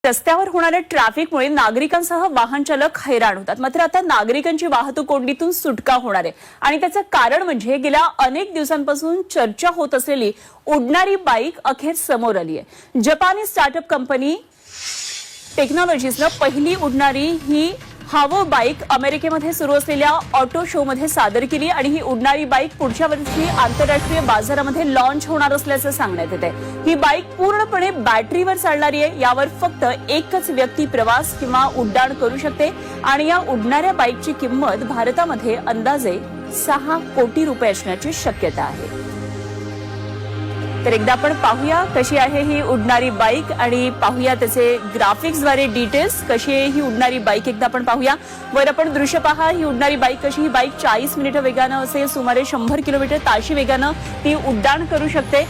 रस्त्यावर होणाऱ्या ट्रॅफिकमुळे नागरिकांसह वाहन चालक हैराण होतात। मात्र आता नागरिकांची वाहतूक कोंडीतून सुटका होणार आहे आणि त्याचं कारण म्हणजे गेल्या अनेक दिवसांपासून चर्चा होत असलेली उडणारी बाईक अखेर समोर आली आहे। जपानी स्टार्टअप कंपनी टेक्नॉलॉजीजने पहिली उडणारी ही हावो बाईक अमेरिकेमध्ये सुरू असलेल्या ऑटो शो मध्ये सादर केली आणि ही उडणारी बाईक पुढच्या वर्षी आंतरराष्ट्रीय बाजारामध्ये लॉन्च होणार असल्याचं सांगण्यात येते। ही बाईक पूर्णपणे बॅटरीवर चालणारी आहे। यावर फक्त एकच व्यक्ती प्रवास किंवा उड्डाण करू शकते आणि या उडणाऱ्या बाईकची किंमत भारतामध्ये अंदाजे 6 कोटी रुपये असण्याची शक्यता आहे। तर एकदा आपण पाहूया कशी आहे ही उडणारी बाईक आणि पाहूया त्याचे ग्राफिक्सद्वारे डिटेल्स कशी आहे ही उडणारी बाईक। एकदा आपण पाहूया, वर आपण दृश्य पहा ही उडणारी बाईक कशी। ही बाईक 40 मिनिटं वेगानं असेल, सुमारे 100 किलोमीटर ताशी वेगानं ती उड्डाण करू शकते।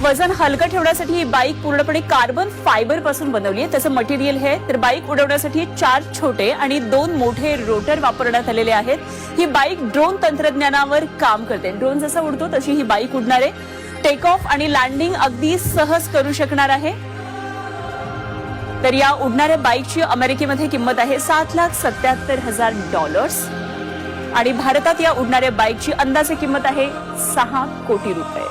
वजन हलकं ठेवण्यासाठी ही बाईक पूर्णपणे कार्बन फायबर पासून बनवली आहे। त्याचं मटेरियल हे तर बाईक उडवण्यासाठी 4 छोटे आणि 2 मोठे रोटर वापरण्यात आलेले आहेत। ही बाईक ड्रोन तंत्रज्ञानावर काम करते। ड्रोन जसा उडतो तशी ही बाईक उडणार आहे। टेक ऑफ आणि लँडिंग अगदी सहज करू शकणार आहे। तर या उडणाऱ्या बाईकची अमेरिकेमध्ये किंमत आहे $7,77,000 आणि भारतात या उडणाऱ्या बाईकची अंदाजे किंमत आहे 6 कोटी रुपये।